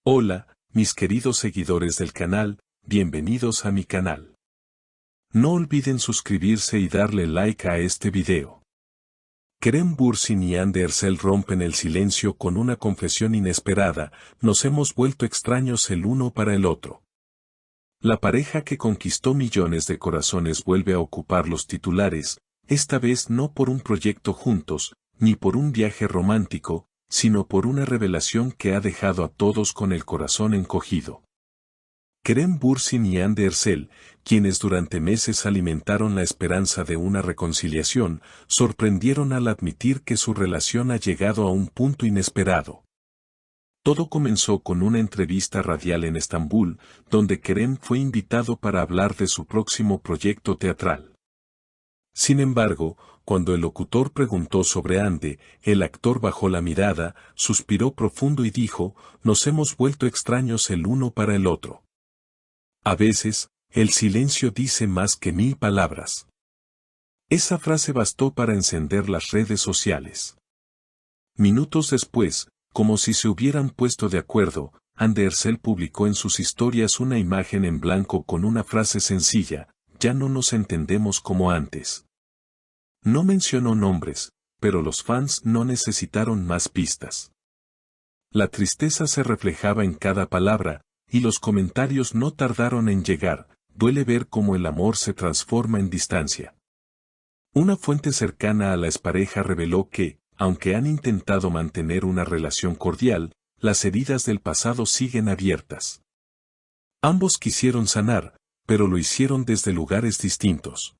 Hola, mis queridos seguidores del canal, bienvenidos a mi canal. No olviden suscribirse y darle like a este video. Kerem Bürsin y Hande Erçel rompen el silencio con una confesión inesperada: nos hemos vuelto extraños el uno para el otro. La pareja que conquistó millones de corazones vuelve a ocupar los titulares, esta vez no por un proyecto juntos, ni por un viaje romántico, sino por una revelación que ha dejado a todos con el corazón encogido. Kerem Bürsin y Hande Erçel, quienes durante meses alimentaron la esperanza de una reconciliación, sorprendieron al admitir que su relación ha llegado a un punto inesperado. Todo comenzó con una entrevista radial en Estambul, donde Kerem fue invitado para hablar de su próximo proyecto teatral. Sin embargo, cuando el locutor preguntó sobre Hande, el actor bajó la mirada, suspiró profundo y dijo: nos hemos vuelto extraños el uno para el otro. A veces, el silencio dice más que 1000 palabras. Esa frase bastó para encender las redes sociales. Minutos después, como si se hubieran puesto de acuerdo, Hande Erçel publicó en sus historias una imagen en blanco con una frase sencilla: ya no nos entendemos como antes. No mencionó nombres, pero los fans no necesitaron más pistas. La tristeza se reflejaba en cada palabra, y los comentarios no tardaron en llegar: duele ver cómo el amor se transforma en distancia. Una fuente cercana a la expareja reveló que, aunque han intentado mantener una relación cordial, las heridas del pasado siguen abiertas. Ambos quisieron sanar, pero lo hicieron desde lugares distintos.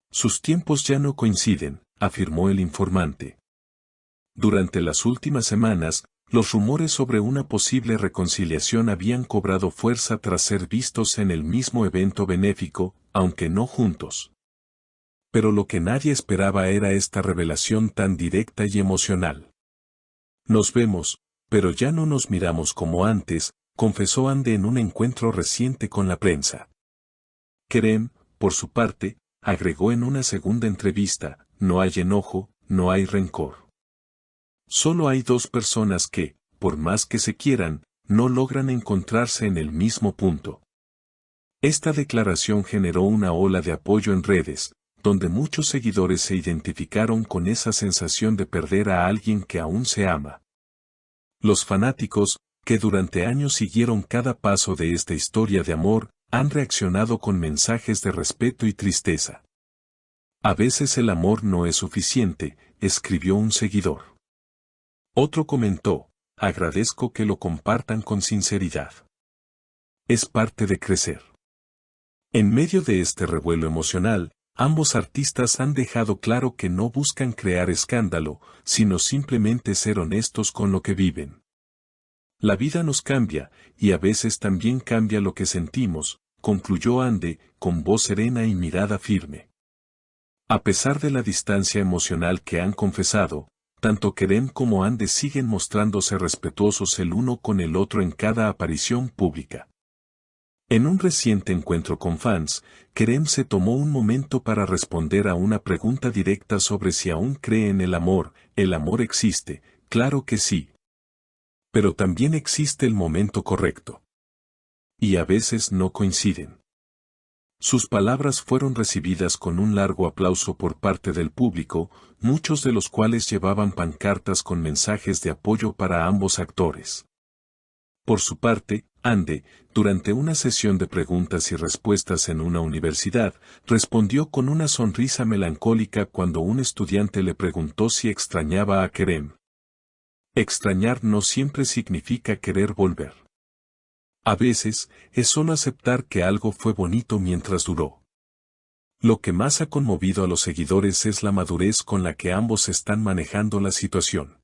Sus tiempos ya no coinciden, afirmó el informante. Durante las últimas semanas, los rumores sobre una posible reconciliación habían cobrado fuerza tras ser vistos en el mismo evento benéfico, aunque no juntos. Pero lo que nadie esperaba era esta revelación tan directa y emocional. Nos vemos, pero ya no nos miramos como antes, confesó Hande en un encuentro reciente con la prensa. Kerem, por su parte, agregó en una segunda entrevista: no hay enojo, no hay rencor. Solo hay dos personas que, por más que se quieran, no logran encontrarse en el mismo punto. Esta declaración generó una ola de apoyo en redes, donde muchos seguidores se identificaron con esa sensación de perder a alguien que aún se ama. Los fanáticos, que durante años siguieron cada paso de esta historia de amor, han reaccionado con mensajes de respeto y tristeza. A veces el amor no es suficiente, escribió un seguidor. Otro comentó: agradezco que lo compartan con sinceridad. Es parte de crecer. En medio de este revuelo emocional, ambos artistas han dejado claro que no buscan crear escándalo, sino simplemente ser honestos con lo que viven. La vida nos cambia, y a veces también cambia lo que sentimos, concluyó Hande, con voz serena y mirada firme. A pesar de la distancia emocional que han confesado, tanto Kerem como Hande siguen mostrándose respetuosos el uno con el otro en cada aparición pública. En un reciente encuentro con fans, Kerem se tomó un momento para responder a una pregunta directa sobre si aún cree en el amor. El amor existe, claro que sí. Pero también existe el momento correcto. Y a veces no coinciden. Sus palabras fueron recibidas con un largo aplauso por parte del público, muchos de los cuales llevaban pancartas con mensajes de apoyo para ambos actores. Por su parte, Hande, durante una sesión de preguntas y respuestas en una universidad, respondió con una sonrisa melancólica cuando un estudiante le preguntó si extrañaba a Kerem. Extrañar no siempre significa querer volver. A veces, es solo aceptar que algo fue bonito mientras duró. Lo que más ha conmovido a los seguidores es la madurez con la que ambos están manejando la situación.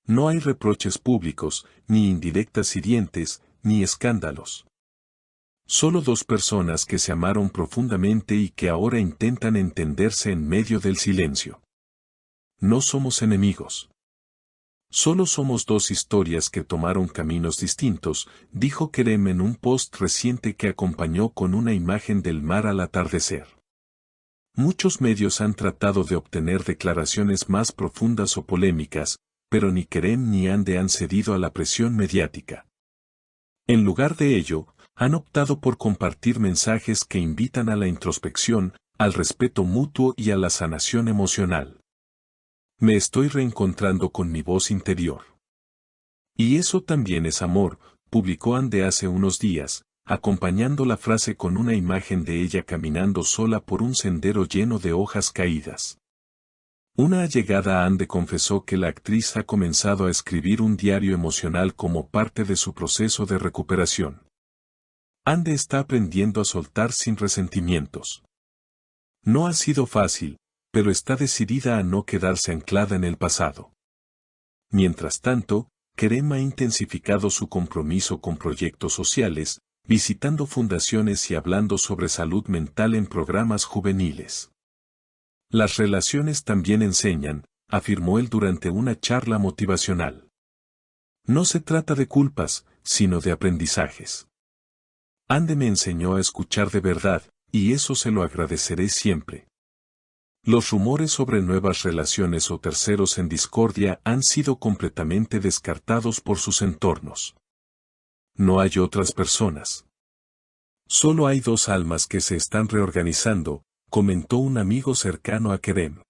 No hay reproches públicos, ni indirectas hirientes, ni escándalos. Solo dos personas que se amaron profundamente y que ahora intentan entenderse en medio del silencio. No somos enemigos. Solo somos dos historias que tomaron caminos distintos, dijo Kerem en un post reciente que acompañó con una imagen del mar al atardecer. Muchos medios han tratado de obtener declaraciones más profundas o polémicas, pero ni Kerem ni Hande han cedido a la presión mediática. En lugar de ello, han optado por compartir mensajes que invitan a la introspección, al respeto mutuo y a la sanación emocional. Me estoy reencontrando con mi voz interior. Y eso también es amor, publicó Ande hace unos días, acompañando la frase con una imagen de ella caminando sola por un sendero lleno de hojas caídas. Una allegada a Ande confesó que la actriz ha comenzado a escribir un diario emocional como parte de su proceso de recuperación. Ande está aprendiendo a soltar sin resentimientos. No ha sido fácil, pero está decidida a no quedarse anclada en el pasado. Mientras tanto, Kerem ha intensificado su compromiso con proyectos sociales, visitando fundaciones y hablando sobre salud mental en programas juveniles. Las relaciones también enseñan, afirmó él durante una charla motivacional. No se trata de culpas, sino de aprendizajes. Ande me enseñó a escuchar de verdad, y eso se lo agradeceré siempre. Los rumores sobre nuevas relaciones o terceros en discordia han sido completamente descartados por sus entornos. No hay otras personas. Solo hay dos almas que se están reorganizando, comentó un amigo cercano a Kerem.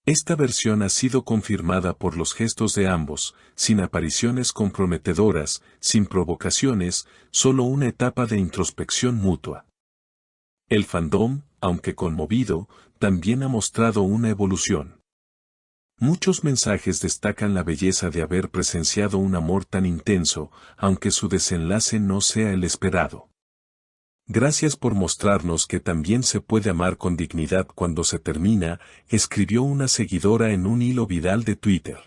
Esta versión ha sido confirmada por los gestos de ambos, sin apariciones comprometedoras, sin provocaciones, solo una etapa de introspección mutua. El fandom, aunque conmovido, también ha mostrado una evolución. Muchos mensajes destacan la belleza de haber presenciado un amor tan intenso, aunque su desenlace no sea el esperado. Gracias por mostrarnos que también se puede amar con dignidad cuando se termina, escribió una seguidora en un hilo viral de Twitter.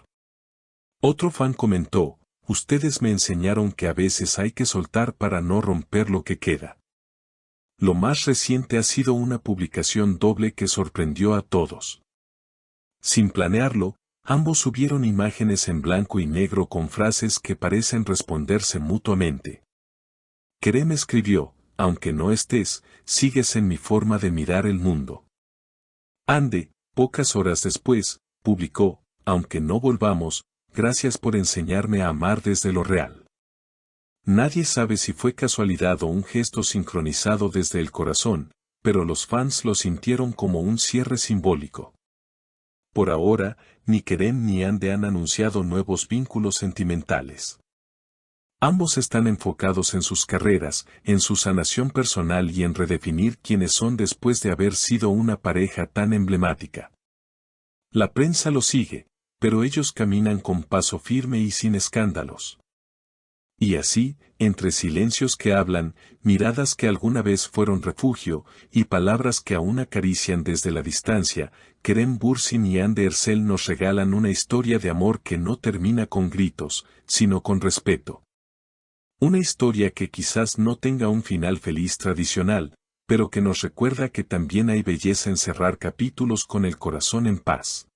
Otro fan comentó, ustedes me enseñaron que a veces hay que soltar para no romper lo que queda. Lo más reciente ha sido una publicación doble que sorprendió a todos. Sin planearlo, ambos subieron imágenes en blanco y negro con frases que parecen responderse mutuamente. Kerem escribió, aunque no estés, sigues en mi forma de mirar el mundo. Ande, pocas horas después, publicó, aunque no volvamos, gracias por enseñarme a amar desde lo real. Nadie sabe si fue casualidad o un gesto sincronizado desde el corazón, pero los fans lo sintieron como un cierre simbólico. Por ahora, ni Kerem ni Ande han anunciado nuevos vínculos sentimentales. Ambos están enfocados en sus carreras, en su sanación personal y en redefinir quiénes son después de haber sido una pareja tan emblemática. La prensa lo sigue, pero ellos caminan con paso firme y sin escándalos. Y así, entre silencios que hablan, miradas que alguna vez fueron refugio, y palabras que aún acarician desde la distancia, Kerem Bürsin y Hande Erçel nos regalan una historia de amor que no termina con gritos, sino con respeto. Una historia que quizás no tenga un final feliz tradicional, pero que nos recuerda que también hay belleza en cerrar capítulos con el corazón en paz.